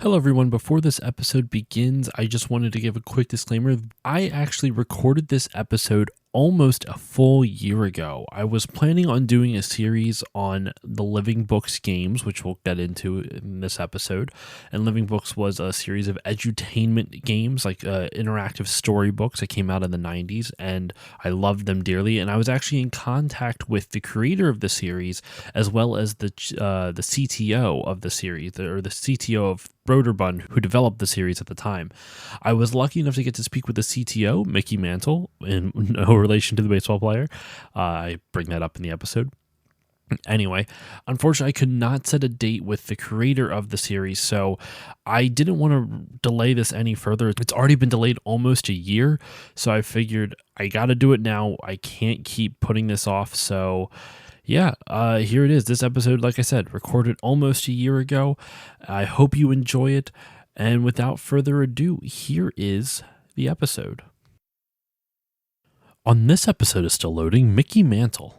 Hello, everyone. Before this episode begins, I just wanted to give a quick disclaimer. I actually recorded this episode almost a full year ago. I was planning on doing a series on the Living Books games, which we'll get into in this episode. And Living Books was a series of edutainment games, like interactive storybooks that came out in the 90s, and I loved them dearly. And I was actually in contact with the creator of the series, as well as the CTO of the series, or the CTO of Broderbund, who developed the series at the time. I was lucky enough to get to speak with the CTO, Mickey Mantle, in no relation to the baseball player. I bring that up in the episode. Anyway, unfortunately, I could not set a date with the creator of the series, so I didn't want to delay this any further. It's already been delayed almost a year, so I figured I got to do it now. I can't keep putting this off, so yeah, here it is. This episode, like I said, recorded almost a year ago. I hope you enjoy it. And without further ado, here is the episode. On this episode is still loading, Mickey Mantle.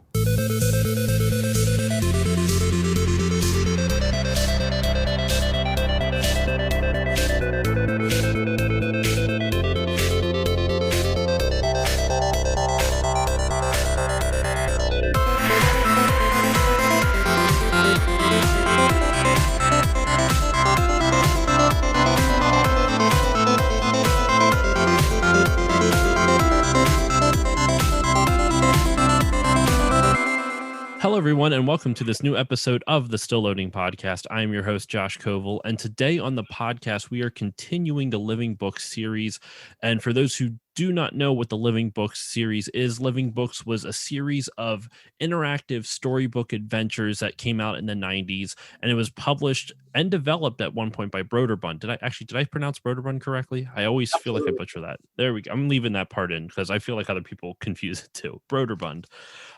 Hello, everyone, and welcome to this new episode of the Still Loading Podcast. I am your host, Josh Koval, and today on the podcast, we are continuing the Living Books series. And for those who do not know what the Living Books series is, Living Books was a series of interactive storybook adventures that came out in the 90s, and it was published and developed at one point by Broderbund. Did I pronounce Broderbund correctly? I always feel like I butcher that. There we go. I'm leaving that part in because I feel like other people confuse it too. Broderbund.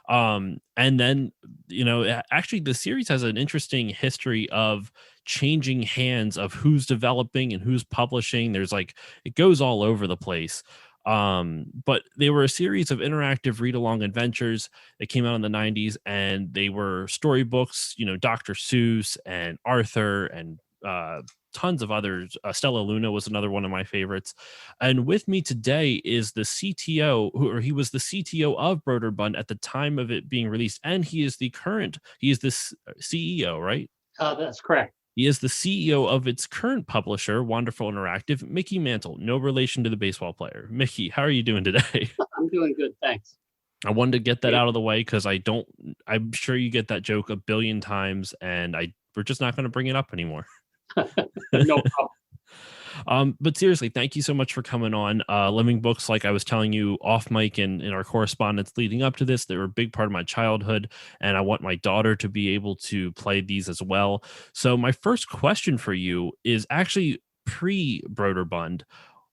And then, actually the series has an interesting history of changing hands of who's developing and who's publishing. It goes all over the place. But they were a series of interactive read-along adventures that came out in the 90s, and they were storybooks, Dr. Seuss and Arthur and tons of others. Stella Luna was another one of my favorites. And with me today is the CTO, he was the CTO of Broderbund at the time of it being released, and he is the CEO, right? That's correct. He is the CEO of its current publisher, Wanderful Interactive, Mickey Mantle, no relation to the baseball player. Mickey, how are you doing today? I'm doing good, thanks. I wanted to get that out of the way because I'm sure you get that joke a billion times, and we're just not going to bring it up anymore. No problem. But seriously, thank you so much for coming on. Living Books, like I was telling you off mic and in our correspondence leading up to this, they were a big part of my childhood, and I want my daughter to be able to play these as well. So my first question for you is actually pre-Broderbund.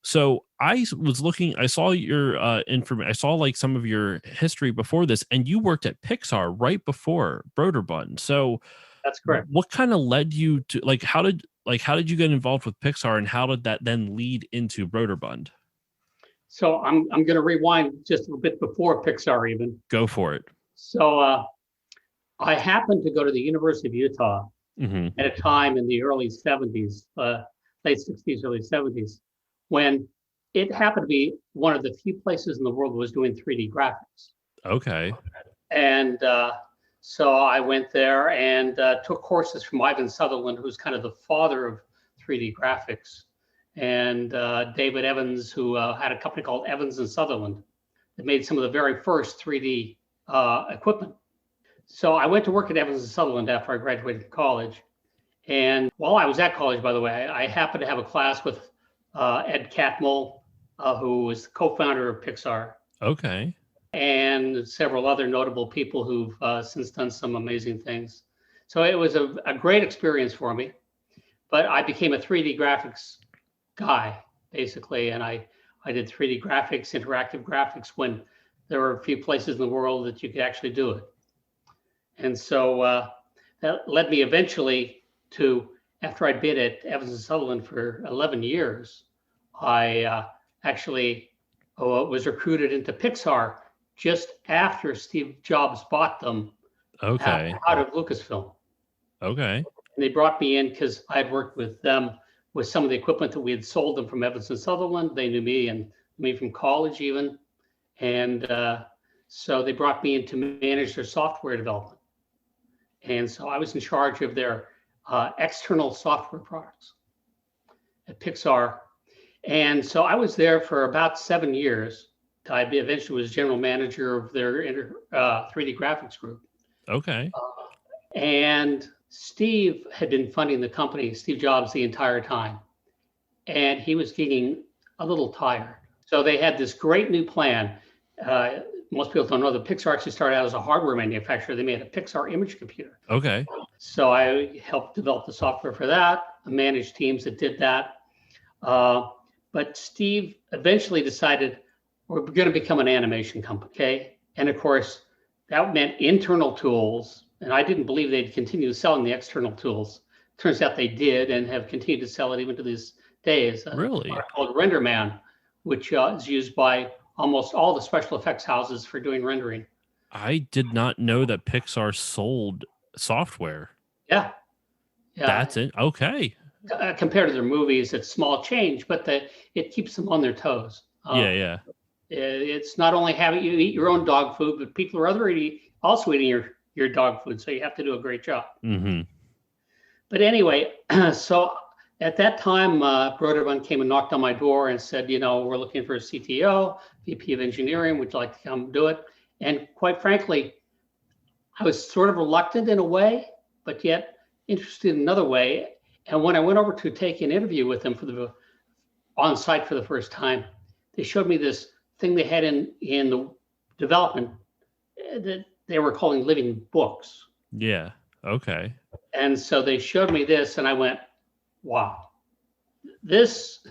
So I saw your information, I saw like some of your history before this, and you worked at Pixar right before Broderbund. So That's correct. what kind of led you to how did you get involved with Pixar, and how did that then lead into Broderbund? So I'm going to rewind just a bit before Pixar even. Go for it. So I happened to go to the University of Utah at a time in the early 70s, late 60s, early 70s, when it happened to be one of the few places in the world that was doing 3D graphics. Okay. And so I went there and took courses from Ivan Sutherland, who's kind of the father of 3D graphics, and David Evans, who had a company called Evans and Sutherland that made some of the very first 3D equipment. So I went to work at Evans and Sutherland after I graduated from college. And while I was at college, by the way, I happened to have a class with Ed Catmull, who was the co-founder of Pixar. Okay. And several other notable people who've since done some amazing things. So it was a great experience for me, but I became a 3D graphics guy, basically. And I did 3D graphics, interactive graphics, when there were a few places in the world that you could actually do it. And so that led me eventually to, after I'd been at Evans and Sutherland for 11 years, I actually was recruited into Pixar just after Steve Jobs bought them out of Lucasfilm. Okay. And they brought me in because I had worked with them with some of the equipment that we had sold them from Evans and Sutherland. They knew me and me from college even. And so they brought me in to manage their software development. And so I was in charge of their external software products at Pixar. And so I was there for about 7 years. I eventually was general manager of their 3D graphics group. Okay. And Steve had been funding the company, Steve Jobs, the entire time. And he was getting a little tired. So they had this great new plan. Most people don't know that Pixar actually started out as a hardware manufacturer. They made a Pixar image computer. Okay. So I helped develop the software for that, managed teams that did that. But Steve eventually decided we're going to become an animation company. Okay. And of course, that meant internal tools. And I didn't believe they'd continue selling the external tools. Turns out they did and have continued to sell it even to these days. Really? Called RenderMan, which is used by almost all the special effects houses for doing rendering. I did not know that Pixar sold software. Yeah. That's it. Okay. Compared to their movies, it's small change, but it keeps them on their toes. Yeah. It's not only having you eat your own dog food, but people are also eating your dog food. So you have to do a great job. Mm-hmm. But anyway, so at that time, Broderbund came and knocked on my door and said, we're looking for a CTO, VP of engineering. Would you like to come do it? And quite frankly, I was sort of reluctant in a way, but yet interested in another way. And when I went over to take an interview with them on site for the first time, they showed me this thing they had in the development that they were calling living books. Yeah. Okay. And so they showed me this and I went, wow, this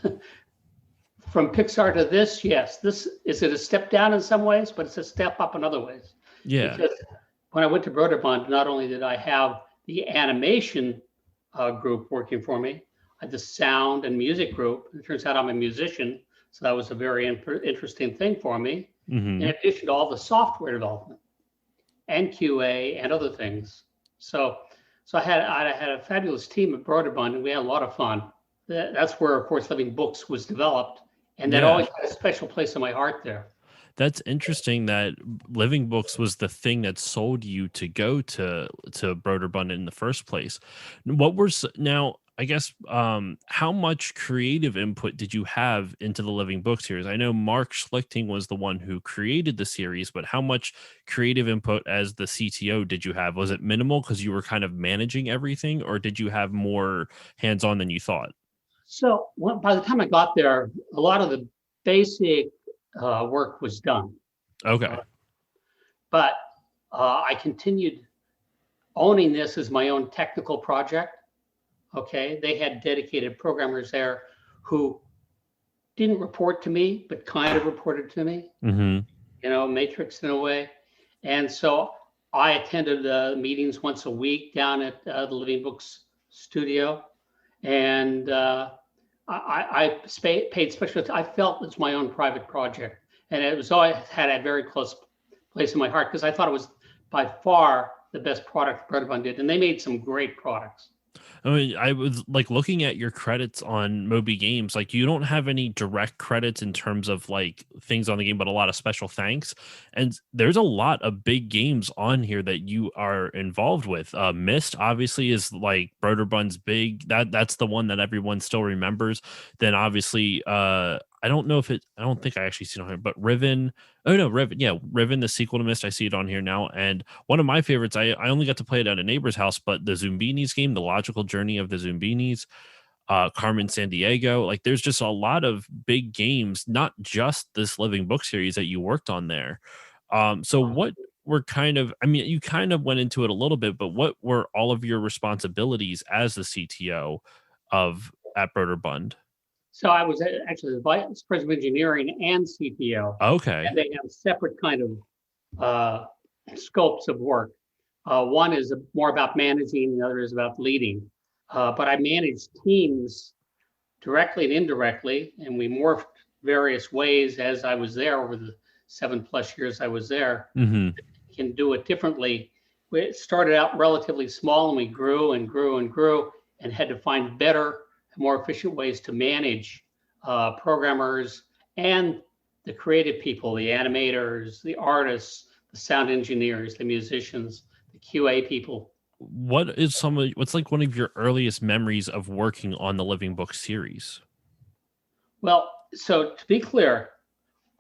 from Pixar to this, yes, this is it a step down in some ways, but it's a step up in other ways. Yeah. Because when I went to Broderbund, not only did I have the animation group working for me, I had the sound and music group. It turns out I'm a musician, so that was a very interesting thing for me. Mm-hmm. In addition to all the software development and QA and other things. So I had a fabulous team at Broderbund, and we had a lot of fun. That's where, of course, Living Books was developed, and that always had a special place in my heart there. That's interesting that Living Books was the thing that sold you to go to Broderbund in the first place. Now, I guess, how much creative input did you have into the Living Book series? I know Mark Schlichting was the one who created the series, but how much creative input as the CTO did you have? Was it minimal because you were kind of managing everything, or did you have more hands-on than you thought? So by the time I got there, a lot of the basic work was done. Okay. But I continued owning this as my own technical project. Okay, they had dedicated programmers there who didn't report to me, but kind of reported to me, matrixed in a way. And so I attended meetings once a week down at the Living Books studio. And I paid special attention. I felt it's my own private project. And it was always had a very close place in my heart because I thought it was by far the best product Broderbund did. And they made some great products. I mean, I was like looking at your credits on Moby Games, like you don't have any direct credits in terms of like things on the game, but a lot of special thanks. And there's a lot of big games on here that you are involved with. Myst obviously is like Broderbund's big. That's the one that everyone still remembers. Then obviously, I don't think I actually see it on here, but Riven. Oh no, Riven. Yeah, Riven, the sequel to Myst. I see it on here now. And one of my favorites, I only got to play it at a neighbor's house, but the Zumbinis game, The Logical Journey of the Zumbinis, Carmen Sandiego. Like there's just a lot of big games, not just this Living Book series that you worked on there. So what were you kind of went into it a little bit, but what were all of your responsibilities as the CTO at Broderbund? So I was actually the vice president of engineering and CTO. Okay. And they have separate kind of scopes of work. One is more about managing, the other is about leading. But I managed teams directly and indirectly, and we morphed various ways as I was there over the 7+ years I was there. Mm-hmm. Can do it differently. We started out relatively small, and we grew and grew and grew, and had to find better more efficient ways to manage programmers and the creative people, the animators, the artists, the sound engineers, the musicians, the QA people. What's like one of your earliest memories of working on the Living Book series? Well, so to be clear,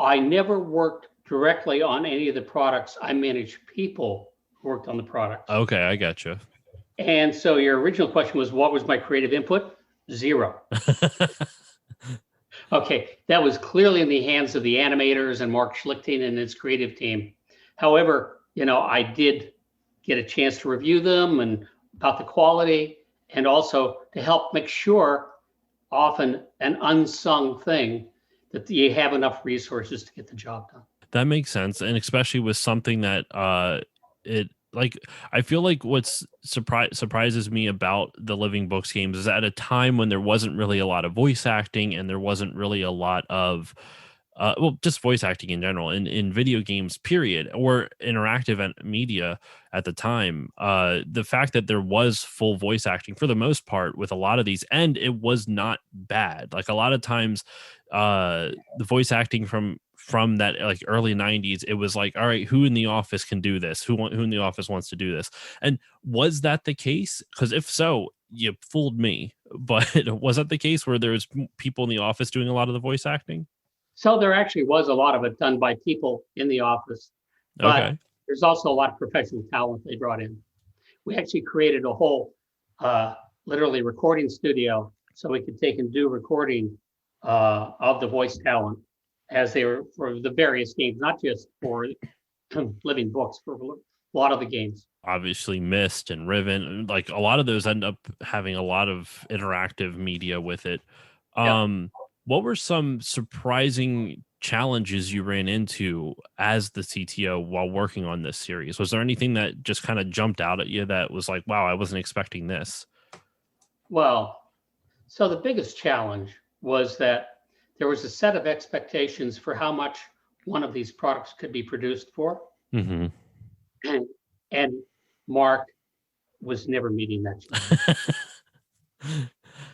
I never worked directly on any of the products. I managed people who worked on the products. Okay, I gotcha. And so your original question was, what was my creative input? Zero. Okay, that was clearly in the hands of the animators and Mark Schlichting and his creative team. However, I did get a chance to review them and about the quality, and also to help make sure, often an unsung thing, that you have enough resources to get the job done. That makes sense, and especially with something that it like I feel like what's surprises me about the Living Books games is at a time when there wasn't really a lot of voice acting and there wasn't really a lot of well, just voice acting in general in video games, period, or interactive media at the time. The fact that there was full voice acting for the most part with a lot of these, and it was not bad. Like a lot of times, the voice acting from that like early 90s, it was like, all right, who in the office can do this? Who in the office wants to do this? And was that the case? Because if so, you fooled me. But was that the case where there was people in the office doing a lot of the voice acting? So there actually was a lot of it done by people in the office, but Okay. there's also a lot of professional talent they brought in. We actually created a whole, literally recording studio, so we could take and do recording of the voice talent as they were for the various games, not just for Living Books, for a lot of the games. Obviously Mist and Riven, like a lot of those end up having a lot of interactive media with it. Yeah. What were some surprising challenges you ran into as the CTO while working on this series? Was there anything that just kind of jumped out at you that was like, wow, I wasn't expecting this? Well, so the biggest challenge was that there was a set of expectations for how much one of these products could be produced for. Hmm. And Mark was never meeting that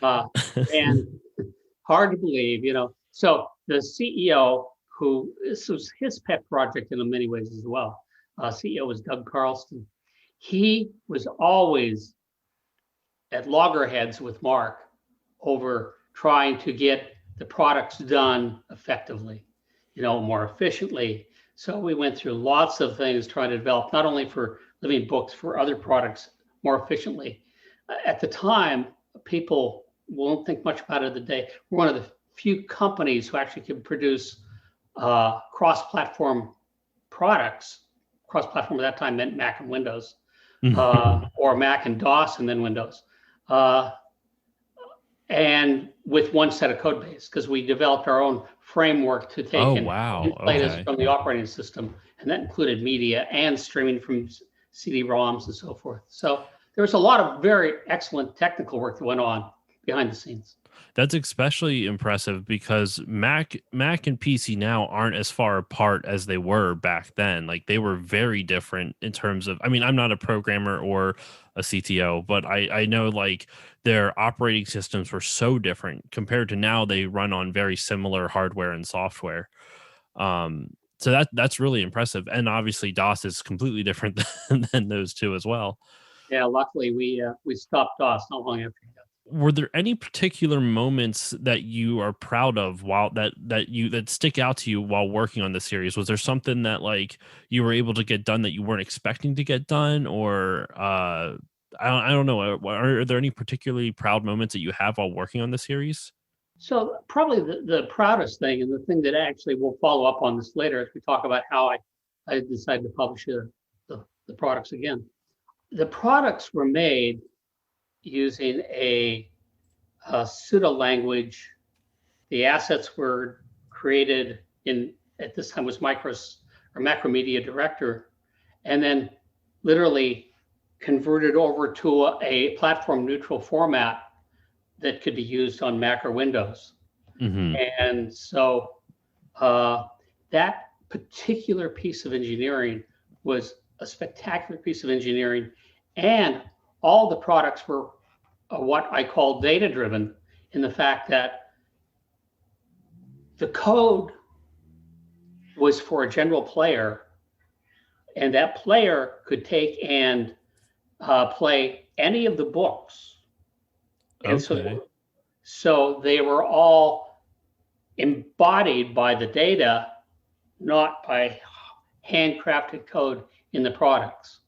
challenge. And hard to believe, So the CEO, who this was his pet project in many ways as well, CEO was Doug Carlston. He was always at loggerheads with Mark over trying to get the products done effectively, more efficiently. So we went through lots of things trying to develop, not only for Living Books, for other products more efficiently. At the time, people won't think much about it today. We're one of the few companies who actually can produce cross-platform products. Cross-platform at that time meant Mac and Windows, or Mac and DOS and then Windows. And with one set of code base, because we developed our own framework to take and play this from the operating system, and that included media and streaming from CD-ROMs and so forth. So there was a lot of very excellent technical work that went on behind the scenes. That's especially impressive because Mac and PC now aren't as far apart as they were back then. Like they were very different in terms of, I mean, I'm not a programmer or a CTO, but I know like their operating systems were so different compared to now. They run on very similar hardware and software. So that's really impressive. And obviously DOS is completely different than those two as well. Yeah, luckily we stopped DOS not long after that. Were there any particular moments that you are proud of while that stick out to you while working on the series? Was there something that like you were able to get done that you weren't expecting to get done, or I don't know, are there any particularly proud moments that you have while working on the series? So probably the proudest thing, and the thing that actually we'll follow up on this later as we talk about how I decided to publish the products again. The products were made using a pseudo language. The assets were created at this time was Macromedia Director, and then literally converted over to a platform neutral format that could be used on Mac or Windows. Mm-hmm. And so that particular piece of engineering was a spectacular piece of engineering, and all the products were what I call data driven, in the fact that the code was for a general player, and that player could take and play any of the books. And Okay. so they were all embodied by the data, not by handcrafted code in the products.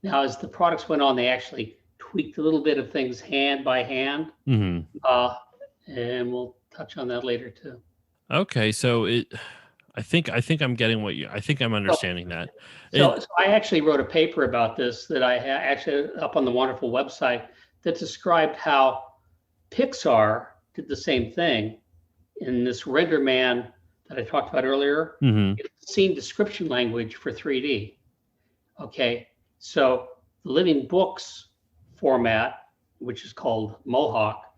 Now, as the products went on, they actually tweaked a little bit of things hand by hand, Mm-hmm. and we'll touch on that later too. Okay. So I think I'm getting I think I'm So, understanding that. so, It, so I actually wrote a paper about this that I actually up on the Wanderful website that described how Pixar did the same thing in this RenderMan that I talked about earlier. mm-hmm. It's scene description language for 3D. Okay, so the living books format, which is called Mohawk,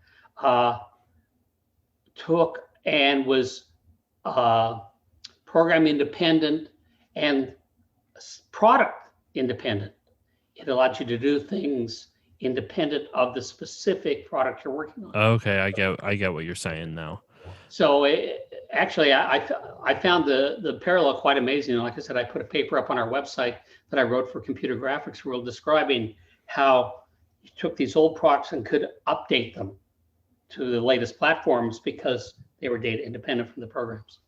took and was program independent and product independent. It allowed you to do things independent of the specific product you're working on. Okay, I get what you're saying now. So actually, I found the parallel quite amazing. Like I said, I put a paper up on our website that I wrote for Computer Graphics World describing how you took these old products and could update them to the latest platforms because they were data independent from the programs.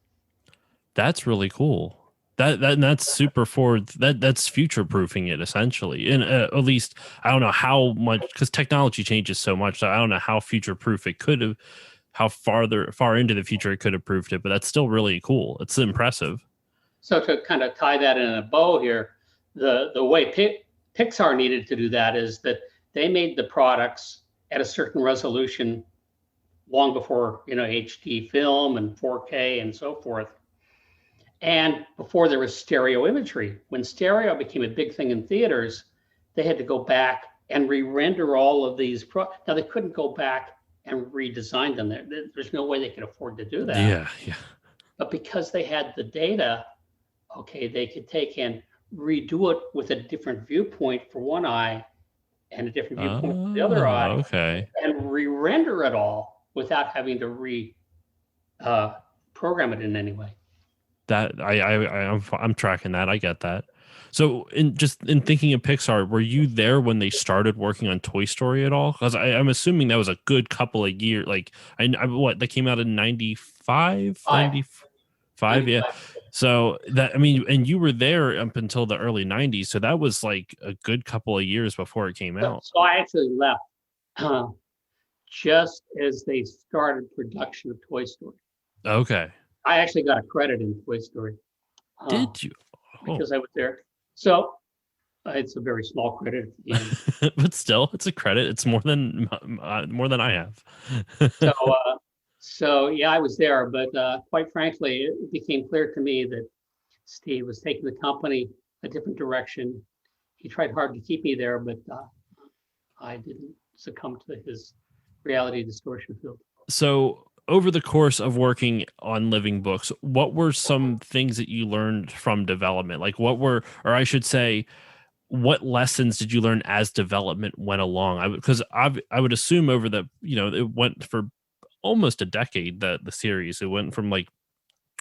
That's really cool. That's super forward. That's future proofing it essentially. And at least I don't know how much, because technology changes so much. So I don't know how future proof it could have, how far into the future it could have proved it. But that's still really cool. It's impressive. So to kind of tie that in a bow here, the way Pixar needed to do that is that they made the products at a certain resolution long before HD film and 4K and so forth. And before there was stereo imagery, when stereo became a big thing in theaters, they had to go back and re-render all of these. Now they couldn't go back and redesign them. There's no way they could afford to do that. Yeah. But because they had the data, okay, they could take and redo it with a different viewpoint for one eye and a different viewpoint for the other eye, Okay. and re-render it all without having to program it in any way. That I'm tracking that. I get that. So in thinking of Pixar, were you there when they started working on Toy Story at all? Because I'm assuming that was a good couple of years. Like what that came out in 95, 95, yeah. So that, I mean, and you were there up until the early 90s. So that was like a good couple of years before it came out. So I actually left just as they started production of Toy Story. Okay. I actually got a credit in Toy Story. Did you? Because I was there. So it's a very small credit at the end. But still, it's a credit. It's more than I have. So yeah, I was there, but quite frankly, it became clear to me that Steve was taking the company a different direction. He tried hard to keep me there, but I didn't succumb to his reality distortion field. So over the course of working on living books, what were some things that you learned from development? Like or I should say, what lessons did you learn as development went along? Because I would assume over it went for almost a decade, the series. It went from like,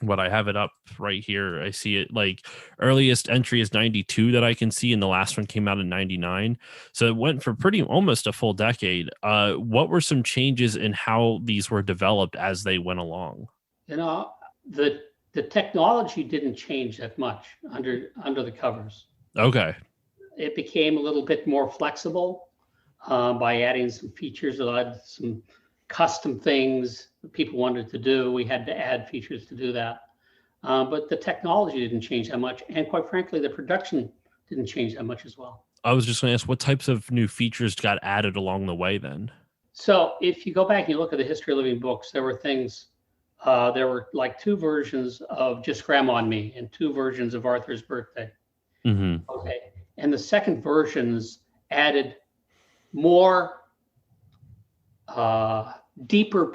what, I have it up right here. I see it like earliest entry is 92 that I can see, and the last one came out in 99. So it went for pretty almost a full decade. What were some changes in how these were developed as they went along? The technology didn't change that much under the covers. Okay. It became a little bit more flexible by adding some features, some custom things that people wanted to do. We had to add features to do that. But the technology didn't change that much. And quite frankly, the production didn't change that much as well. I was just going to ask, what types of new features got added along the way then? So if you go back and you look at the history of living books, there were things, there were like 2 versions of Just Grandma and Me and 2 versions of Arthur's Birthday. Mm-hmm. Okay. And the second versions added more deeper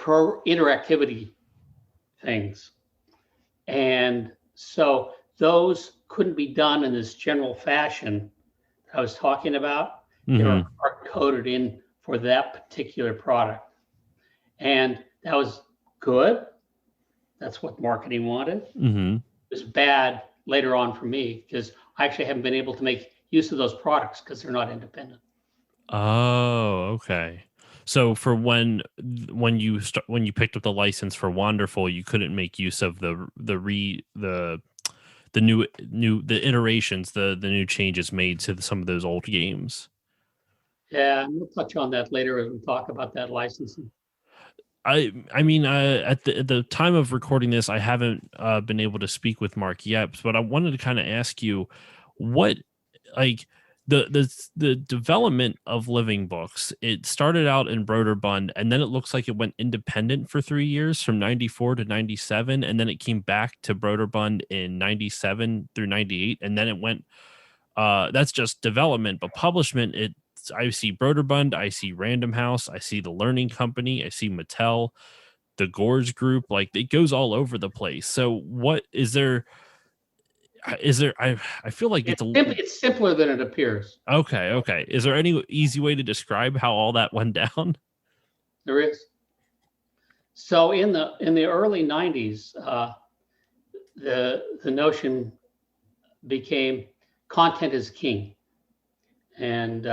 interactivity things. And so those couldn't be done in this general fashion I was talking about. Mm-hmm. They were coded in for that particular product. And that was good. That's what marketing wanted. Mm-hmm. It was bad later on for me because I actually haven't been able to make use of those products because they're not independent. Oh, okay. So for when you picked up the license for Wanderful, you couldn't make use of the iterations, the new changes made to some of those old games. Yeah, and we'll touch on that later as we talk about that licensing. I mean, at the time of recording this, I haven't been able to speak with Mark yet, but I wanted to kind of ask you what, like, the development of Living Books. It started out in Broderbund, and then it looks like it went independent for 3 years, from '94 to '97, and then it came back to Broderbund in '97 through '98, and then it went. That's just development, but publishment. I see Broderbund, I see Random House, I see the Learning Company, I see Mattel, the Gorge Group. Like, it goes all over the place. So what is there? Is there? I feel like It's simpler than it appears. okay. Okay. Is there any easy way to describe how all that went down? There is. So in the early '90s, the notion became content is king, and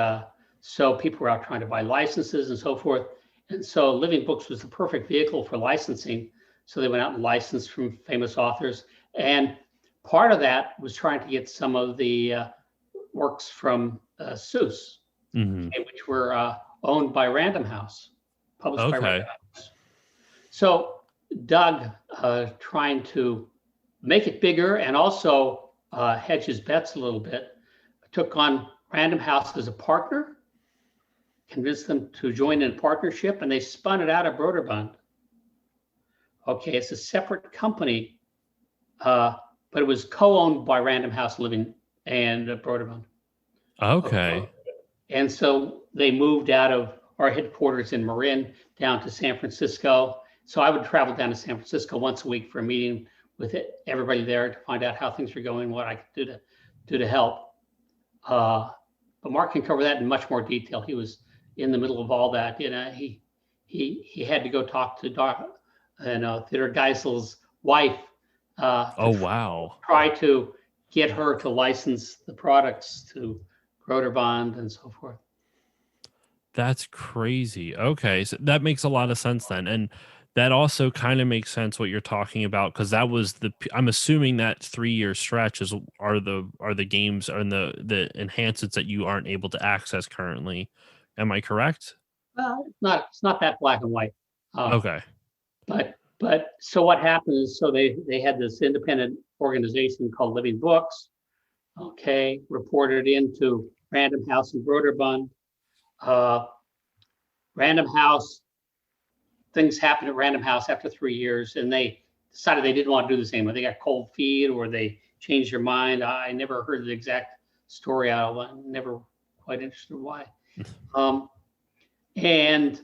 so people were out trying to buy licenses and so forth. And so Living Books was the perfect vehicle for licensing. So they went out and licensed from famous authors, and part of that was trying to get some of the works from Seuss, Mm-hmm. which were owned by Random House, published by Okay. Random House. So Doug, trying to make it bigger and also hedge his bets a little bit, took on Random House as a partner, convinced them to join in partnership, and they spun it out of Broderbund. Okay, it's a separate company, but it was co-owned by Random House Living and Broderbund. Okay. And so they moved out of our headquarters in Marin down to San Francisco. So I would travel down to San Francisco once a week for a meeting with everybody there to find out how things were going, what I could do to help. But Mark can cover that in much more detail. He was in the middle of all that. You know, he had to go talk to Theodore Geisel's wife. Oh, wow. Try to get her to license the products to Broderbund and so forth. That's crazy. Okay, so that makes a lot of sense then, and that also kind of makes sense what you're talking about, because that was I'm assuming that 3 year stretch are the games and the enhancements that you aren't able to access currently. Am I correct? Well, it's not that black and white. Okay. But so what happened is, so they had this independent organization called Living Books. Okay, reported into Random House and Broderbund. Random House, things happened at Random House after 3 years, and they decided they didn't want to do the same. They got cold feet or they changed their mind. I never heard the exact story out of it. Never quite interested in why. And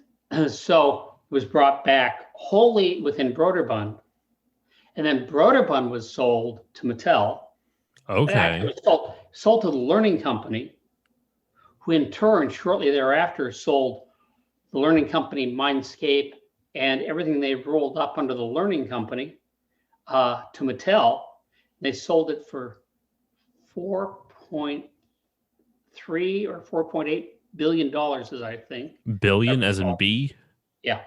so it was brought back wholly within Broderbund. And then Broderbund was sold to Mattel. Okay. It was sold to the Learning Company, who in turn, shortly thereafter, sold the Learning Company Mindscape and everything they rolled up under the Learning Company to Mattel. They sold it for $4.3 or $4.8 billion, as I think. Billion as in B? Yeah.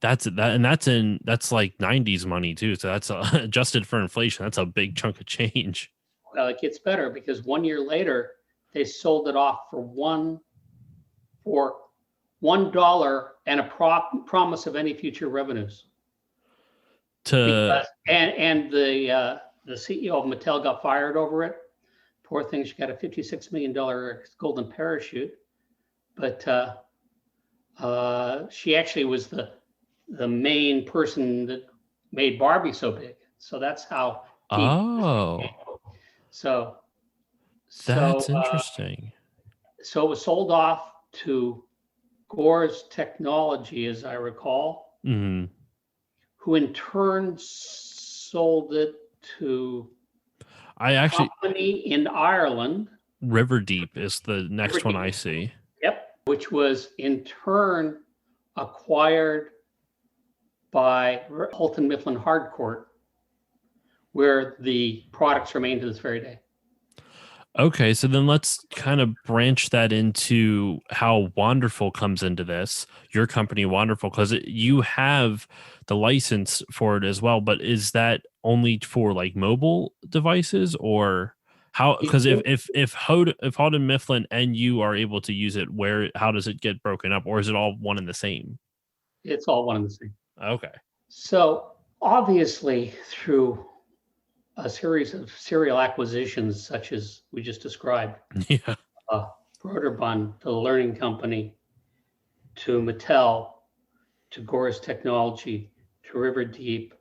That's like 90s money too. So that's adjusted for inflation. That's a big chunk of change. Well, it gets better because 1 year later, they sold it off for $1 and a promise of any future revenues. And the CEO of Mattel got fired over it. Poor thing, she got a $56 million golden parachute, but she actually was the main person that made Barbie so big. So that's how. Oh, so that's interesting. So it was sold off to Gore's Technology, as I recall, who in turn sold it to a company in Ireland. Riverdeep is the next one I see. Yep, which was in turn acquired by Holton Mifflin Hardcourt, where the products remain to this very day. Okay, so then let's kind of branch that into how Wanderful comes into this. Your company, Wanderful, because you have the license for it as well. But is that only for like mobile devices, or how? Because if Houghton Mifflin and you are able to use it, how does it get broken up, or is it all one and the same? It's all one and the same. Okay. So obviously, through a series of serial acquisitions, such as we just described, Yeah. Broderbund, to the Learning Company, to Mattel, to Goris Technology, to River Deep,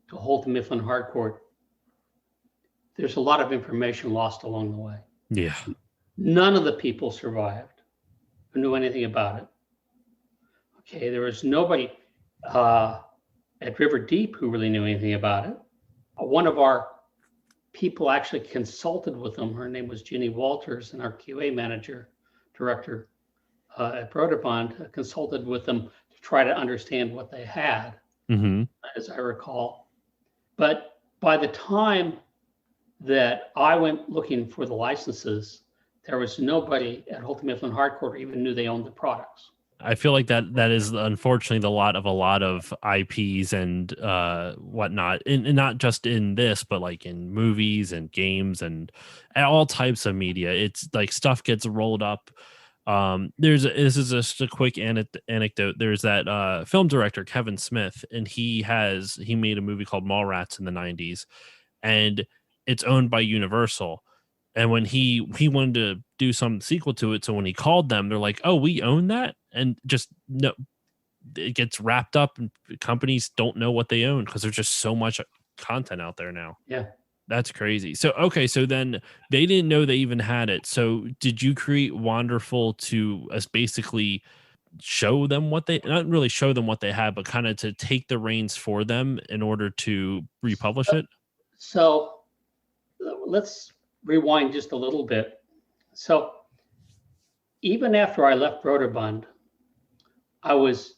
to Holton Mifflin Hardcourt, there's a lot of information lost along the way. Yeah. None of the people survived who knew anything about it. Okay, there was nobody at River Deep who really knew anything about it. One of our people actually consulted with them. Her name was Ginny Walters, and our QA director at Broderbund consulted with them to try to understand what they had, as I recall. But by the time that I went looking for the licenses, there was nobody at Holton Mifflin Hardcourt even knew they owned the products. I feel like that is unfortunately the lot of a lot of IPs and whatnot, and not just in this, but like in movies and games and all types of media. It's like stuff gets rolled up. This is just a quick anecdote. There's that film director Kevin Smith, and he made a movie called Mallrats in the 90s, and it's owned by Universal. And when he wanted to do some sequel to it, so when he called them, they're like, "Oh, we own that," and just no, it gets wrapped up, and companies don't know what they own because there's just so much content out there now. Yeah, that's crazy. So okay, so then they didn't know they even had it. So did you create Wanderful to basically show them what they not really show them what they had, but kind of to take the reins for them in order to republish it? So let's rewind just a little bit. So even after I left Broderbund, I was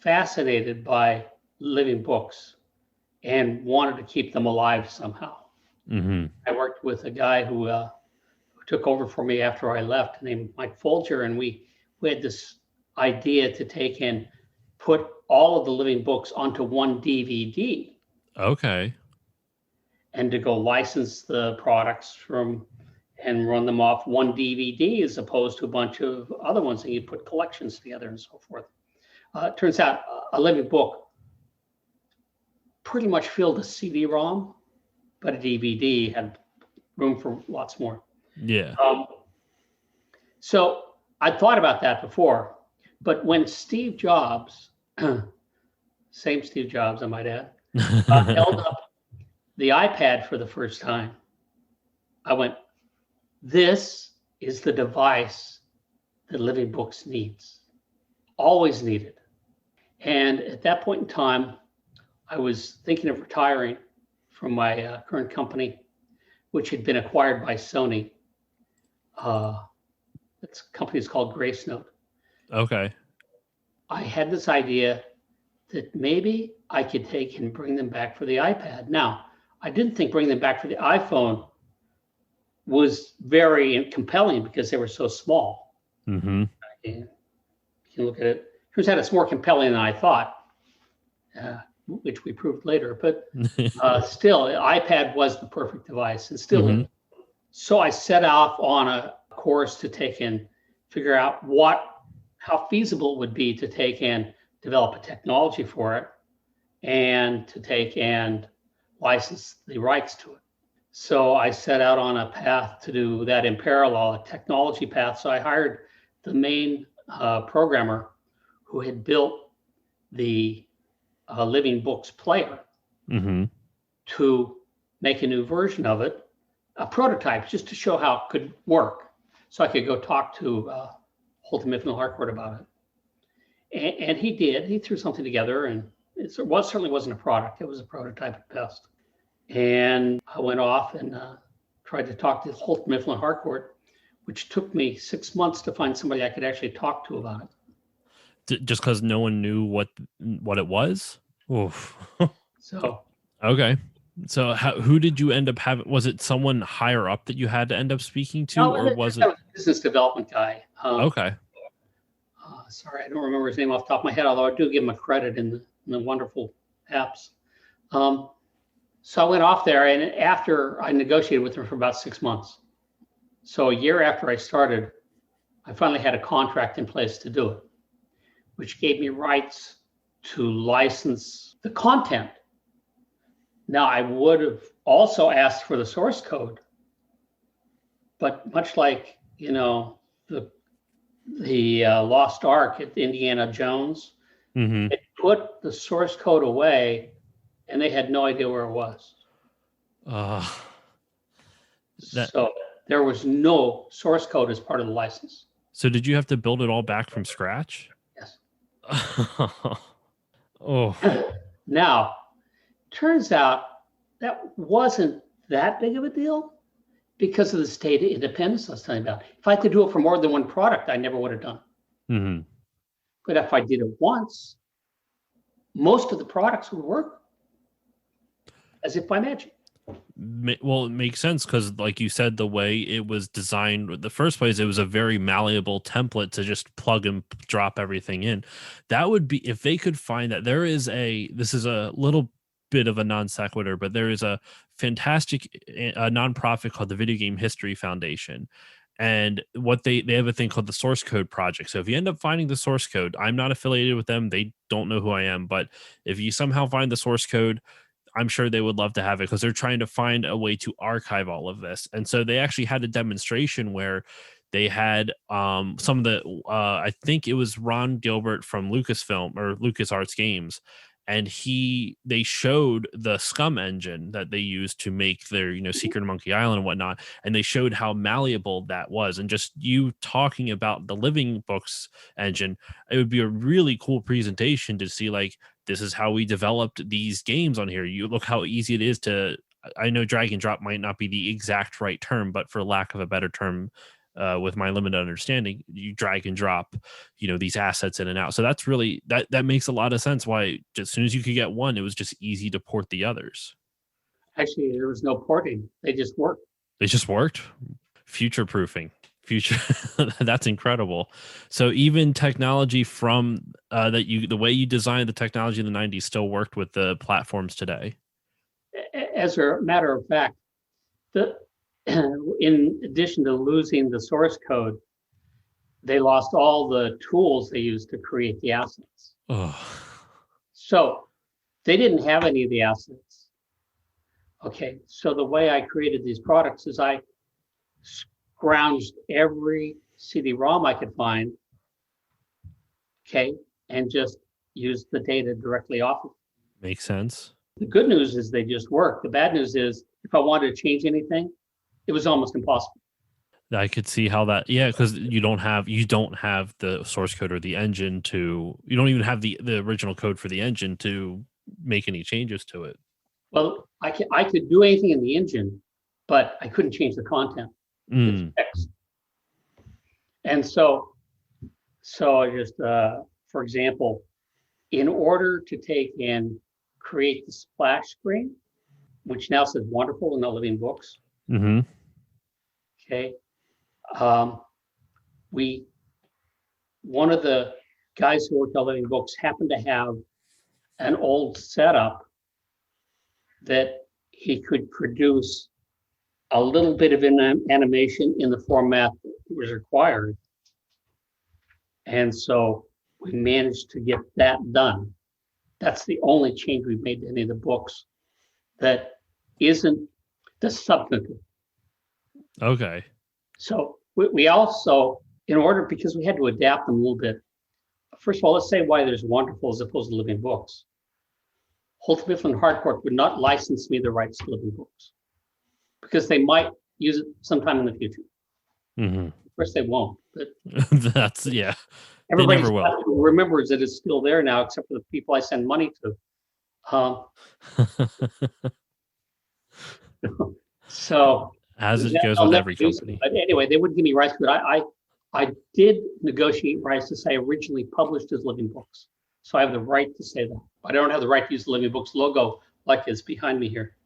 fascinated by living books and wanted to keep them alive somehow. I worked with a guy who took over for me after I left, named Mike Folger, and we had this idea to take and put all of the living books onto one DVD. Okay. And to go license the products from and run them off one DVD as opposed to a bunch of other ones, and you put collections together and so forth. It turns out a living book pretty much filled a CD-ROM, but a DVD had room for lots more. Yeah. So I'd thought about that before, but when Steve Jobs, same Steve Jobs, I might add, held up the iPad for the first time, I went, this is the device that Living Books needs, always needed. And at that point in time, I was thinking of retiring from my current company, which had been acquired by Sony. Its company is called Gracenote. Okay. I had this idea that maybe I could take and bring them back for the iPad. Now, I didn't think bringing them back for the iPhone was very compelling because they were so small. And you can look at it. Turns out it's more compelling than I thought, which we proved later. But still, the iPad was the perfect device, and still is. So I set off on a course to take and figure out how feasible it would be to take and develop a technology for it, and to take and license the rights to it. So I set out on a path to do that in parallel, a technology path. So I hired the main programmer who had built the Living Books player to make a new version of it, a prototype, just to show how it could work. So I could go talk to Holton Mifflin Hardcourt about it. And he did. He threw something together, and it certainly wasn't a product. It was a prototype at best. And I went off and tried to talk to Holton Mifflin Hardcourt, which took me 6 months to find somebody I could actually talk to about it. Just because no one knew what it was? Oof. So, Okay. So who did you end up having? Was it someone higher up that you had to end up speaking to, no, or was I it? was a business development guy. Okay. Sorry, I don't remember his name off the top of my head, although I do give him a credit in the wonderful apps. Um, so I went off there, and after I negotiated with him for about 6 months. So a year after I started, I finally had a contract in place to do it, which gave me rights to license the content. Now, I would have also asked for the source code, but much like, the Lost Ark at Indiana Jones, Mm-hmm. it put the source code away and they had no idea where it was. Uh, that. So there was no source code as part of the license. So did you have to build it all back from scratch? Yes. Oh. Now, turns out that wasn't that big of a deal because of the state of independence I was telling you about. If I could do it for more than one product, I never would have done. Mm-hmm. But if I did it once, most of the products would work as if by magic. Well, it makes sense because, like you said, the way it was designed in the first place, it was a very malleable template to just plug and drop everything in. That would be if they could find that. This is a little bit of a non sequitur, but there is a fantastic nonprofit called the Video Game History Foundation. And what they have a thing called the source code project. So if you end up finding the source code, I'm not affiliated with them. They don't know who I am, but if you somehow find the source code, I'm sure they would love to have it because they're trying to find a way to archive all of this. And so they actually had a demonstration where they had some of the I think it was Ron Gilbert from Lucasfilm or LucasArts Games, and they showed the Scum engine that they used to make their Secret of Monkey Island and whatnot, and they showed how malleable that was. And just you talking about the Living Books engine, it would be a really cool presentation to see, like, this is how we developed these games on here. You look how easy it is to. I know drag and drop might not be the exact right term, but for lack of a better term, with my limited understanding, you drag and drop, these assets in and out. So that's really that makes a lot of sense. Why as soon as you could get one, it was just easy to port the others. Actually, there was no porting. They just worked. It just worked. Future proofing. Future. That's incredible. So even technology from the way you designed the technology in the 90s still worked with the platforms today. As a matter of fact, in addition to losing the source code, they lost all the tools they used to create the assets. Oh. So they didn't have any of the assets. Okay, so the way I created these products is I scrounged every CD-ROM I could find, okay, and just used the data directly off of it. Makes sense. The good news is they just work. The bad news is if I wanted to change anything, it was almost impossible. I could see how that, yeah, because you don't have the source code or the engine you don't even have the original code for the engine to make any changes to it. Well, I could do anything in the engine, but I couldn't change the content. It's fixed. And so I just, for example, in order to take and create the splash screen, which now says Wanderful and not Living Books. Mm-hmm. Okay. One of the guys who worked on Living Books happened to have an old setup that he could produce a little bit of animation in the format that was required. And so we managed to get that done. That's the only change we've made to any of the books that isn't the substantive. Okay. So we also, because we had to adapt them a little bit. First of all, let's say why there's Wanderful as opposed to Living Books. Holton Mifflin Harcourt would not license me the rights to Living Books because they might use it sometime in the future. Mm-hmm. Of course, they won't. But that's, yeah. Everybody never will. remembers that it's still there now, except for the people I send money to. So as it goes with every company. But anyway, they wouldn't give me rights to it. I did negotiate rights to say originally published as living books. So I have the right to say that. I don't have the right to use the living books logo like it's behind me here.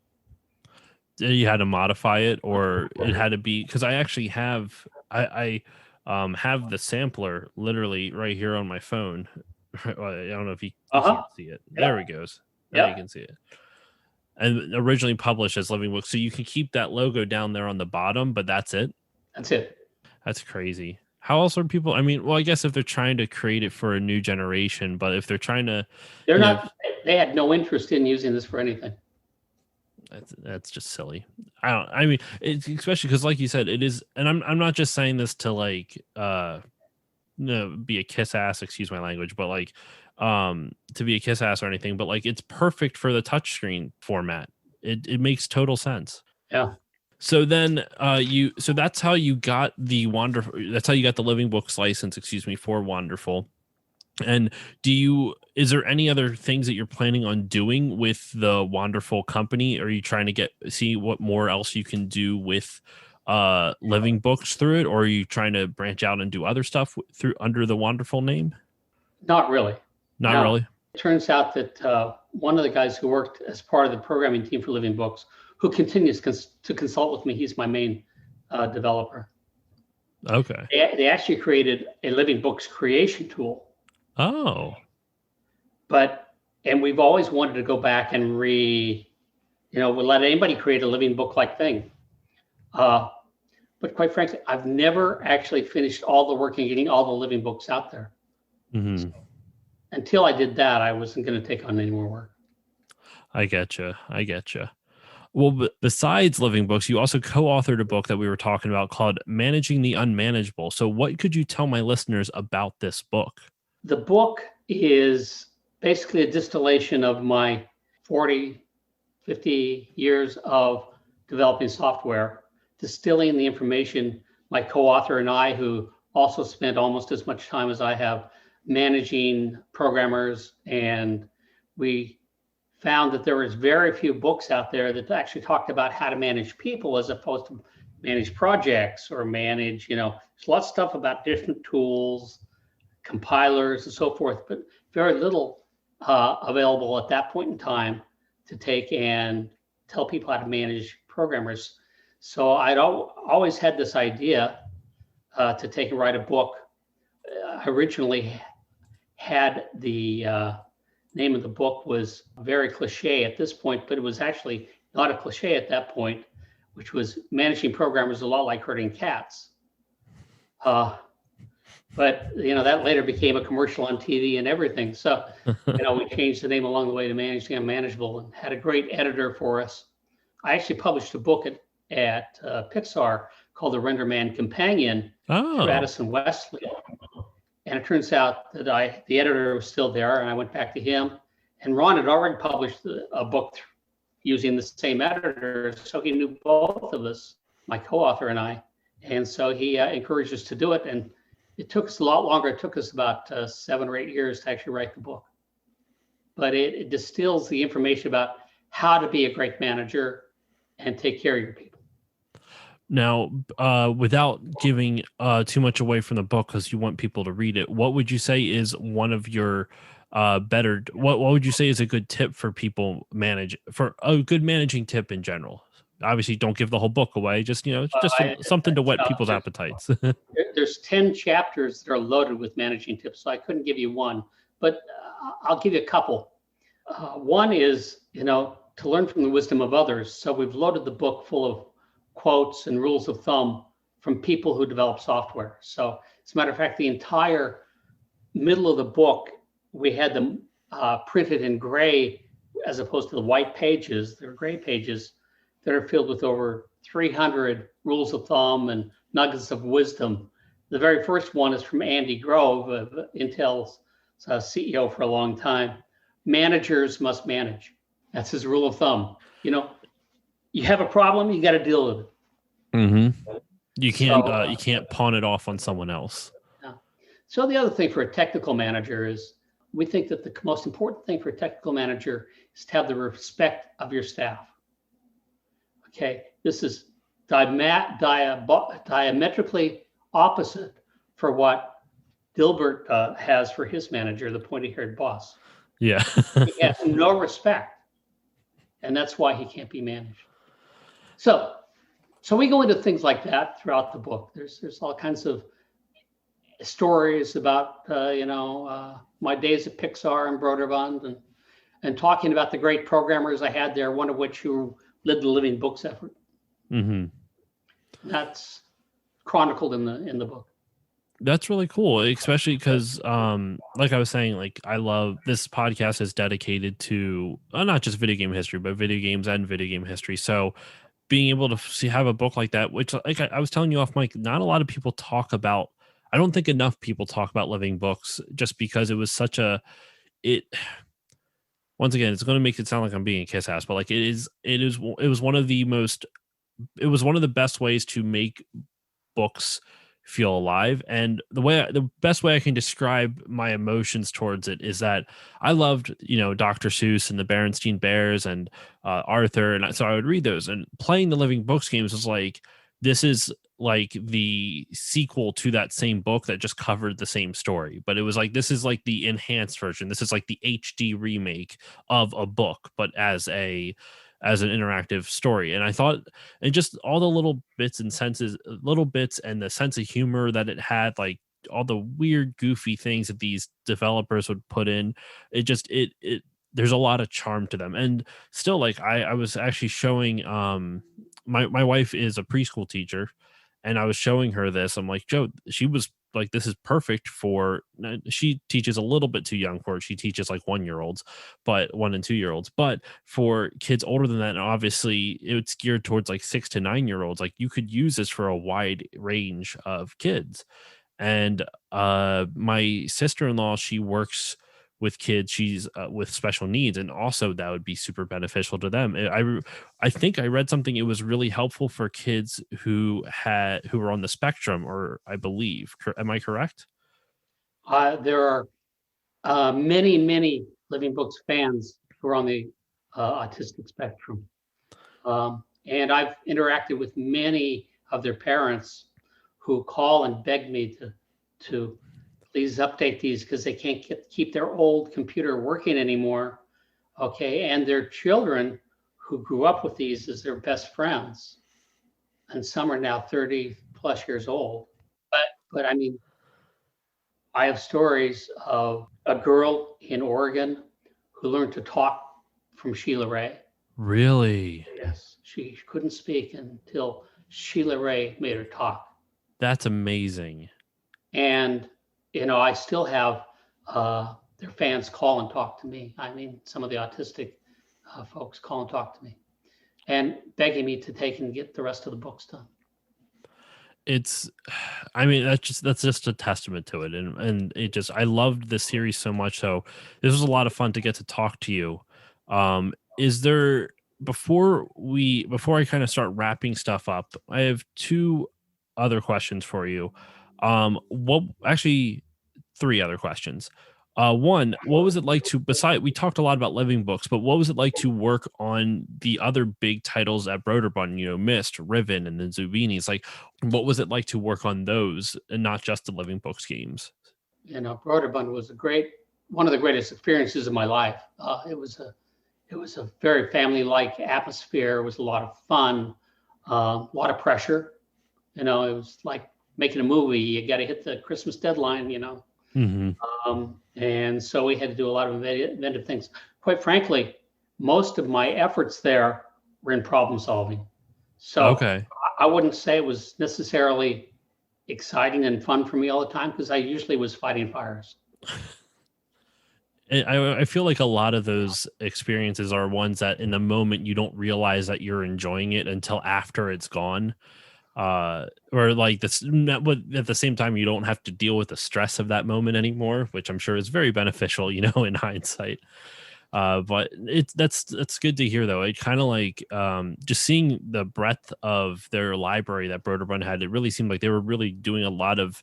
You had to modify it, or it had to be, because I actually have have the sampler literally right here on my phone. I don't know if you can't see it. Yeah. There it goes. Now you Yeah. can see it. And originally published as living books, so you can keep that logo down there on the bottom, but that's it. That's it. That's crazy. How else are people? I mean, well, I guess if they're trying to create it for a new generation, but if they're trying to, they're not. They had no interest in using this for anything. That's just silly. I mean, it's especially because, like you said, it is, and I'm not just saying this to like be a kiss ass, excuse my language, but like to be a kiss ass or anything, but like it's perfect for the touchscreen format. It makes total sense. Yeah. So then so that's how you got the living books license, excuse me, for Wanderful. And is there any other things that you're planning on doing with the Wanderful company? Are you trying to see what more else you can do with living books through it? Or are you trying to branch out and do other stuff under the Wanderful name? Not really. Not really. It turns out that one of the guys who worked as part of the programming team for living books, who continues to consult with me, he's my main developer. Okay. They actually created a living books creation tool. Oh. And we've always wanted to go back and we'll let anybody create a living book like thing. But quite frankly, I've never actually finished all the work in getting all the living books out there. Mm-hmm. So, until I did that, I wasn't going to take on any more work. I getcha. Well, besides living books, you also co-authored a book that we were talking about called Managing the Unmanageable. So what could you tell my listeners about this book? The book is basically a distillation of my 40, 50 years of developing software, distilling the information my co-author and I, who also spent almost as much time as I have managing programmers, and we found that there was very few books out there that actually talked about how to manage people as opposed to manage projects or manage, there's lots of stuff about different tools, compilers and so forth, but very little available at that point in time to take and tell people how to manage programmers. So I'd always had this idea to take and write a book. I originally had the name of the book was very cliche at this point, but it was actually not a cliche at that point, which was Managing Programmers a Lot Like Herding Cats. But that later became a commercial on TV and everything. So we changed the name along the way to Managing the Unmanageable, and had a great editor for us. I actually published a book at Pixar called The Render Man Companion through Addison Wesley. And it turns out that the editor was still there, and I went back to him. And Ron had already published a book using the same editor, so he knew both of us, my co-author and I. And so he encouraged us to do it. And it took us a lot longer. It took us about 7 or 8 years to actually write the book. But it distills the information about how to be a great manager and take care of your people. Now, without giving too much away from the book, because you want people to read it, what would you say is one of your what would you say is a good tip for people for a good managing tip in general? Obviously, don't give the whole book away. Just something to whet people's appetites. There's 10 chapters that are loaded with managing tips, so I couldn't give you one, but I'll give you a couple. One is to learn from the wisdom of others. So we've loaded the book full of quotes and rules of thumb from people who develop software. So as a matter of fact, the entire middle of the book, we had them printed in gray as opposed to the white pages. They're gray pages that are filled with over 300 rules of thumb and nuggets of wisdom. The very first one is from Andy Grove, Intel's CEO for a long time. Managers must manage. That's his rule of thumb. You have a problem, you got to deal with it. Mm-hmm. You can't pawn it off on someone else. No. So the other thing for a technical manager is we think that the most important thing for a technical manager is to have the respect of your staff. Okay, this is diametrically opposite for what Dilbert has for his manager, the pointy-haired boss. Yeah. He has no respect, and that's why he can't be managed. So we go into things like that throughout the book. There's all kinds of stories about my days at Pixar and Broderbund, and talking about the great programmers I had there, one of which who led the Living Books effort. Mm-hmm. That's chronicled in the book. That's really cool, especially because, like I was saying, like I love this podcast is dedicated to not just video game history, but video games and video game history. So being able to have a book like that, which like I was telling you off mic, not a lot of people talk about. I don't think enough people talk about living books, just because it was such a it. Once again, it's going to make it sound like I'm being a kiss ass, but like it was one of the most, it was one of the best ways to make books feel alive. And the best way I can describe my emotions towards it is that I loved, Dr. Seuss and the Berenstain Bears and Arthur, and so I would read those, and playing the Living Books games was like, this is like the sequel to that same book that just covered the same story, but it was like, this is like the enhanced version, this is like the HD remake of a book, but as an interactive story. And I thought, and just all the little bits and and the sense of humor that it had, like all the weird, goofy things that these developers would put in, it there's a lot of charm to them. And still, like I was actually showing, my wife is a preschool teacher, and I was showing her this. I'm like, Joe, she was like, this is perfect for, she teaches a little bit too young for it. She teaches like 1-year-olds, but 1 and 2-year-olds, but for kids older than that, and obviously it's geared towards like 6 to 9-year-olds, like you could use this for a wide range of kids. And my sister-in-law, she works with kids, she's with special needs, and also that would be super beneficial to them. I think I read something, it was really helpful for kids who were on the spectrum, or I believe, am I correct? There are many Living Books fans who are on the autistic spectrum, and I've interacted with many of their parents who call and beg me to please update these because they can't keep their old computer working anymore. Okay, and their children who grew up with these as their best friends, and some are now 30 plus years old. But I mean, I have stories of a girl in Oregon who learned to talk from Sheila Ray. Really? Yes, she couldn't speak until Sheila Ray made her talk. That's amazing. And I still have their fans call and talk to me. I mean, some of the autistic folks call and talk to me, and begging me to take and get the rest of the books done. I mean, that's just a testament to it. And I loved this series so much. So this was a lot of fun to get to talk to you. Is there, before I kind of start wrapping stuff up, I have 2 other questions for you. Actually 3 other questions. One, what was it like we talked a lot about Living Books, but what was it like to work on the other big titles at Broderbund, Myst, Riven, and the Zubinis? Like, what was it like to work on those and not just the Living Books games? Broderbund was one of the greatest experiences of my life. It was a very family-like atmosphere. It was a lot of fun, a lot of pressure. It was like making a movie. You got to hit the Christmas deadline, Mm-hmm. And so we had to do a lot of inventive things. Quite frankly, most of my efforts there were in problem solving. So Okay. I wouldn't say it was necessarily exciting and fun for me all the time, because I usually was fighting fires. I feel like a lot of those experiences are ones that in the moment you don't realize that you're enjoying it until after it's gone. Or like that's not what, at the same time you don't have to deal with the stress of that moment anymore, which I'm sure is very beneficial, in hindsight. But that's good to hear though. It kind of like just seeing the breadth of their library that Broderbund had, it really seemed like they were really doing a lot of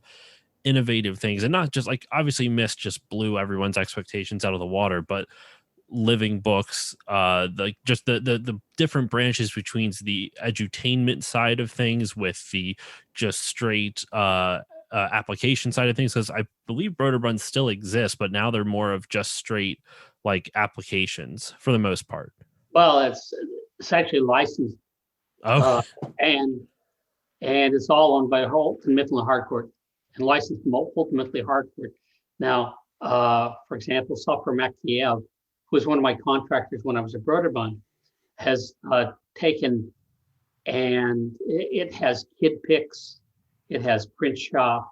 innovative things, and not just like, obviously Myst just blew everyone's expectations out of the water, but Living Books, like just the different branches between the edutainment side of things with the just straight application side of things, because I believe Broderbund still exists, but now they're more of just straight like applications for the most part. Well, it's actually licensed, Oh, and it's all owned by Holton Mifflin Harcourt and licensed from Holton Mifflin Harcourt. Now, for example, Software Makiev, who was one of my contractors when I was at Broderbund, has taken, and it has Kid Picks, it has Print Shop,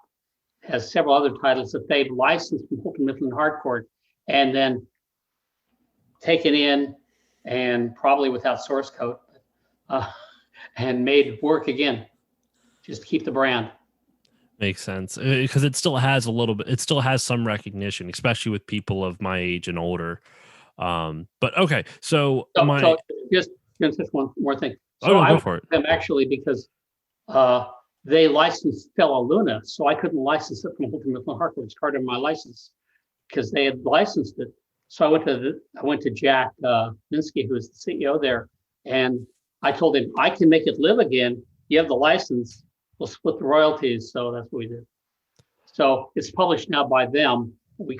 has several other titles that they've licensed from Holton Mifflin Harcourt, and then taken in, and probably without source code, and made work again, just to keep the brand. makes sense, because it still has a little bit. It still has some recognition, especially with people of my age and older. But okay, so just one more thing. Oh, So no, I go went for with it. them actually because they licensed Stella Luna, so I couldn't license it from Holton Mifflin Harcourt. It's part of my license because they had licensed it. So I went to Jack Minsky, who is the CEO there, and I told him I can make it live again. You have the license. We'll split the royalties. So that's what we did. So it's published now by them. We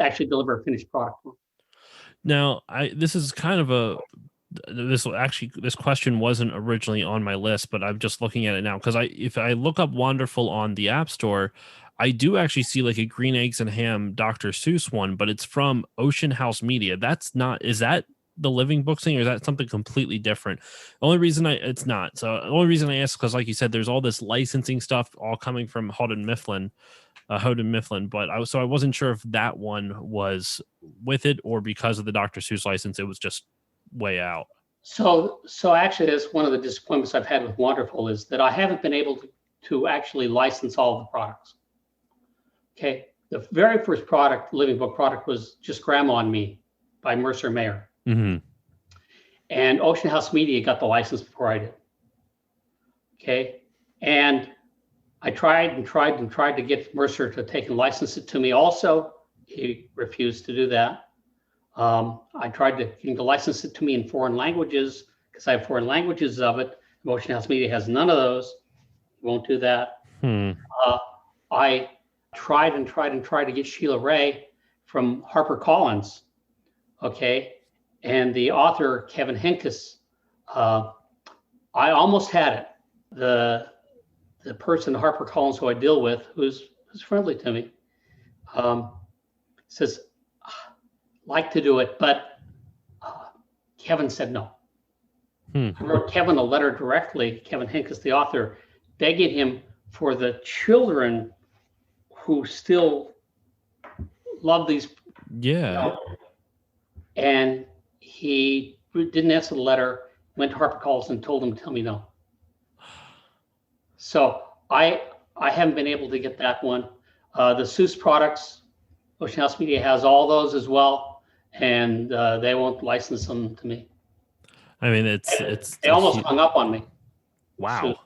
actually deliver a finished product. Now, this is kind of this question wasn't originally on my list, but I'm just looking at it now because if I look up Wanderful on the App Store, I do actually see like a Green Eggs and Ham Dr. Seuss one, but it's from Ocean House Media. Is that the Living Books thing, or is that something completely different? The only reason it's not. So the only reason I ask, because like you said, there's all this licensing stuff all coming from Houghton Mifflin, but I wasn't sure if that one was with it, or because of the Dr. Seuss license, it was just way out. So actually, that's one of the disappointments I've had with Wanderful is that I haven't been able to actually license all of the products. Okay, the very first product, Living Book product, was just Grandma and Me by Mercer Mayer. Mm-hmm. And Ocean House Media got the license before I did. Okay, and I tried to get Mercer to take and license it to me. Also, he refused to do that. I tried to get him to license it to me in foreign languages because I have foreign languages of it. Ocean House Media has none of those. He won't do that. I tried to get Sheila Ray from HarperCollins. Okay, and the author Kevin Henkes, I almost had it. The person at HarperCollins who I deal with, who's friendly to me, says, like to do it, but Kevin said no. I wrote Kevin a letter directly, Kevin Henkes, the author, begging him for the children who still love these. Yeah. And he didn't answer the letter, went to HarperCollins and told him to tell me no. So I haven't been able to get that one. The Seuss products, Ocean House Media has all those as well, and they won't license them to me. I mean, they almost hung up on me. Wow.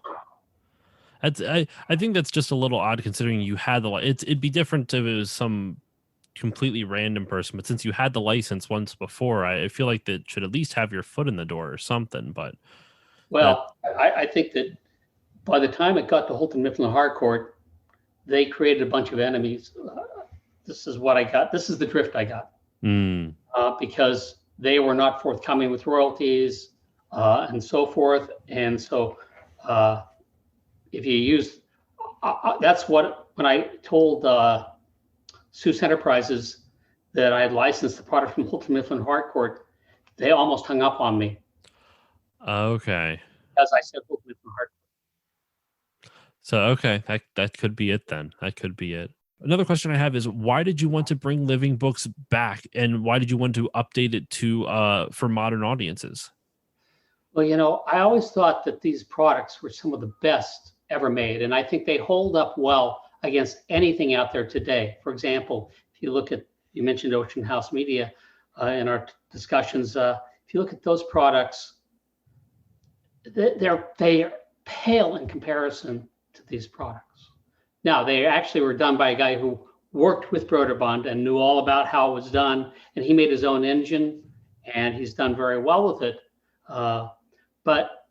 I think that's just a little odd considering you had it'd be different if it was some completely random person, but since you had the license once before, I feel like that should at least have your foot in the door or something. But I think that by the time it got to Holton Mifflin Harcourt, they created a bunch of enemies. This is what I got. This is the drift I got. Because they were not forthcoming with royalties and so forth. And so if you use, that's what, when I told Seuss Enterprises that I had licensed the product from Holton Mifflin Harcourt, they almost hung up on me. Okay. As I said, Holton Mifflin Harcourt. So, okay, that could be it then. That could be it. Another question I have is, why did you want to bring Living Books back, and why did you want to update it to for modern audiences? Well, I always thought that these products were some of the best ever made, and I think they hold up well against anything out there today. For example, if you look at, you mentioned Ocean House Media in our discussions. If you look at those products, they're pale in comparison to these products. Now, they actually were done by a guy who worked with Broderbund and knew all about how it was done, and he made his own engine, and he's done very well with it. But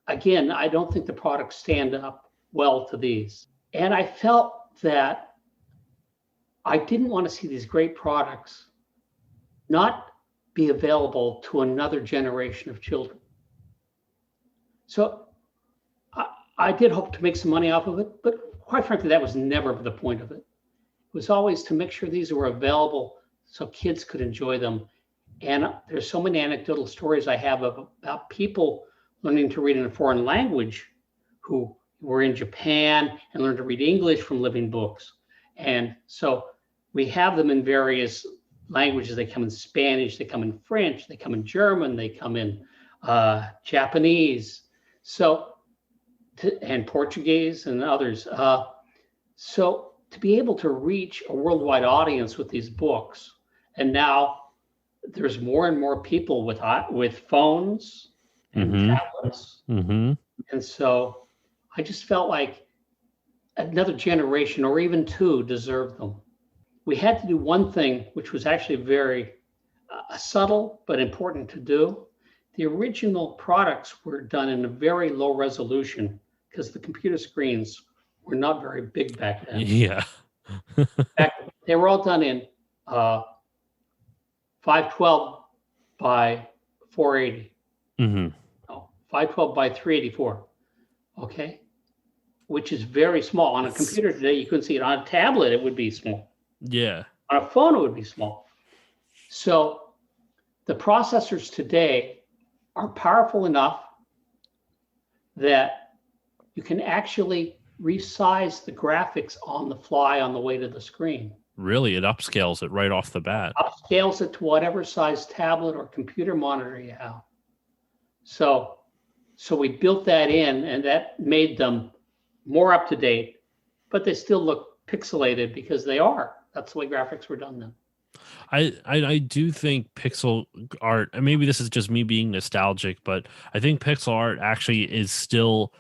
again, I don't think the products stand up well to these. And I felt that I didn't want to see these great products not be available to another generation of children. So I did hope to make some money off of it, but quite frankly, that was never the point of it. It was always to make sure these were available so kids could enjoy them. And there's so many anecdotal stories I have about people learning to read in a foreign language who were in Japan and learned to read English from living books. And so we have them in various languages. They come in Spanish, they come in French, they come in German, they come in Japanese, and Portuguese and others. So to be able to reach a worldwide audience with these books, and now there's more and more people with phones and tablets, and so I just felt like another generation or even two deserved them. We had to do one thing, which was actually very subtle but important to do. The original products were done in a very low resolution because the computer screens were not very big back then. Yeah. They were all done in 512 by 480. No, 512 by 384. Okay. Which is very small. On a computer today, you couldn't see it. On a tablet, it would be small. Yeah. On a phone, it would be small. So the processors today are powerful enough that you can actually resize the graphics on the fly on the way to the screen. Really, it upscales it right off the bat. Upscales it to whatever size tablet or computer monitor you have. So we built that in, and that made them more up to date, but they still look pixelated because they are. That's the way graphics were done then. I do think pixel art, and maybe this is just me being nostalgic, but I think pixel art actually is still,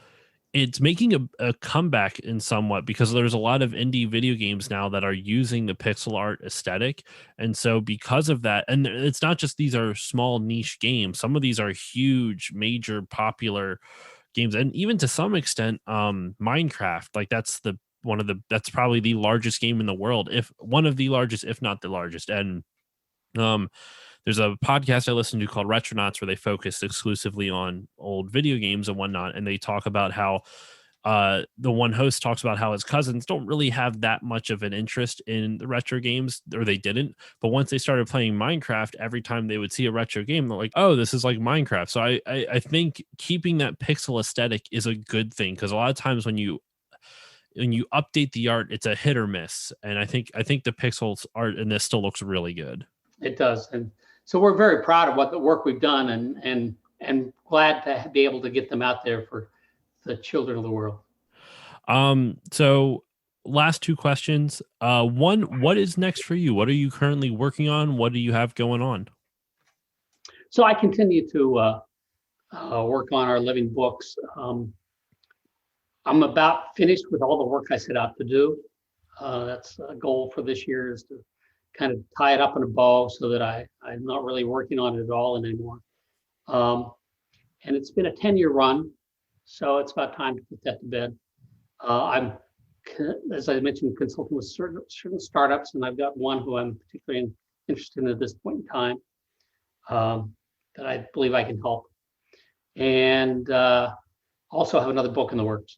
it's making a comeback in somewhat, because there's a lot of indie video games now that are using the pixel art aesthetic. And so because of that, and it's not just these are small niche games, some of these are huge, major, popular games, and even to some extent Minecraft, like that's probably the largest game in the world, if one of the largest, if not the largest. And there's a podcast I listen to called Retronauts where they focus exclusively on old video games and whatnot, and they talk about how the one host talks about how his cousins don't really have that much of an interest in the retro games, or they didn't. But once they started playing Minecraft, every time they would see a retro game, they're like, "Oh, this is like Minecraft." So I think keeping that pixel aesthetic is a good thing, because a lot of times when you update the art, it's a hit or miss. And I think the pixels art in this still looks really good. It does, and so we're very proud of what the work we've done, and glad to be able to get them out there for the children of the world. So last two questions. One, what is next for you? What are you currently working on? What do you have going on? So I continue to work on our living books. I'm about finished with all the work I set out to do. That's a goal for this year, is to kind of tie it up in a bow so that I'm not really working on it at all anymore. And it's been a 10-year run, so it's about time to put that to bed. I'm, as I mentioned, consulting with certain startups, and I've got one who I'm particularly interested in at this point in time, that I believe I can help. And also have another book in the works.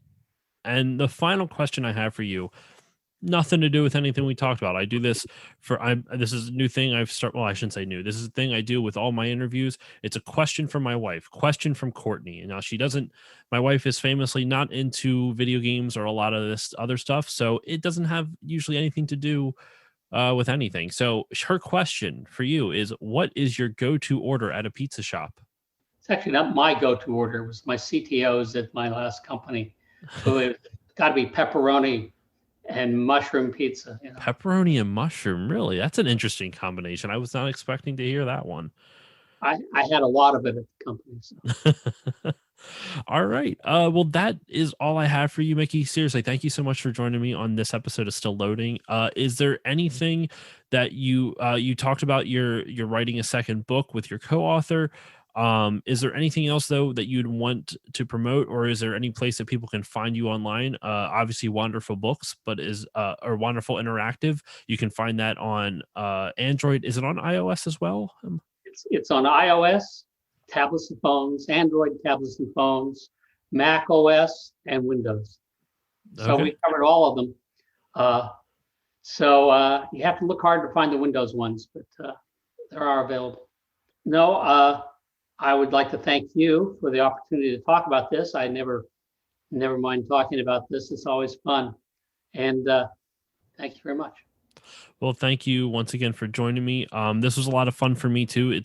And the final question I have for you, nothing to do with anything we talked about. I do this this is a new thing I've started. Well, I shouldn't say new. This is a thing I do with all my interviews. It's a question from my wife, question from Courtney. And now my wife is famously not into video games or a lot of this other stuff. So it doesn't have usually anything to do with anything. So her question for you is, what is your go-to order at a pizza shop? It's actually not my go-to order. It was my CTO's at my last company. So it's got to be pepperoni and mushroom pizza. Pepperoni and mushroom, really? That's an interesting combination. I was not expecting to hear that one. I had a lot of it at the company. So. All right. Well, that is all I have for you, Mickey. Seriously, thank you so much for joining me on this episode of Still Loading. Is there anything that you talked about? You're writing a second book with your co-author. Is there anything else though that you'd want to promote, or is there any place that people can find you online? Obviously, Wonderful Books, but is or Wonderful Interactive. You can find that on Android. Is it on iOS as well? It's on iOS, tablets and phones, Android tablets and phones, Mac OS, and Windows. So Okay. we covered all of them. So you have to look hard to find the Windows ones, but they are available. No, I would like to thank you for the opportunity to talk about this. I never mind talking about this. It's always fun. And thank you very much. Well, thank you once again for joining me. This was a lot of fun for me too.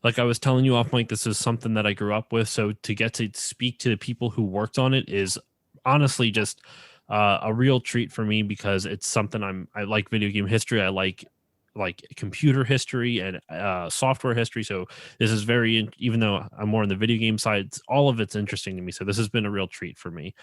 Like I was telling you off mic, this is something that I grew up with. So to get to speak to the people who worked on it is honestly just a real treat for me, because it's something I like video game history. I like computer history and software history. So this is even though I'm more on the video game side, all of it's interesting to me. So this has been a real treat for me.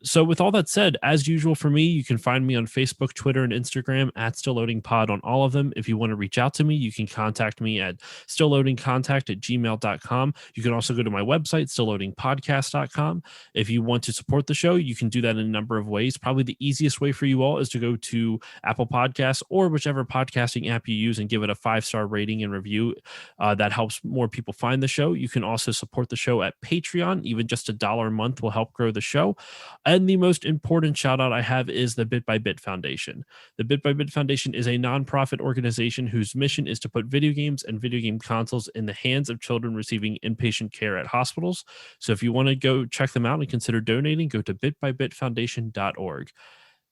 So with all that said, as usual for me, you can find me on Facebook, Twitter, and Instagram at Still Loading Pod on all of them. If you want to reach out to me, you can contact me at stillloadingcontact@gmail.com. You can also go to my website, stillloadingpodcast.com. If you want to support the show, you can do that in a number of ways. Probably the easiest way for you all is to go to Apple Podcasts or whichever podcasting app you use and give it a 5-star rating and review. That helps more people find the show. You can also support the show at Patreon. Even just $1 a month will help grow the show. And the most important shout out I have is the Bit by Bit Foundation. The Bit by Bit Foundation is a nonprofit organization whose mission is to put video games and video game consoles in the hands of children receiving inpatient care at hospitals. So if you want to go check them out and consider donating, go to bitbybitfoundation.org.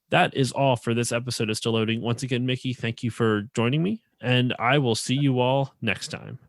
That is all for this episode of Still Loading. Once again, Mickey, thank you for joining me, and I will see you all next time.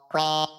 Quack.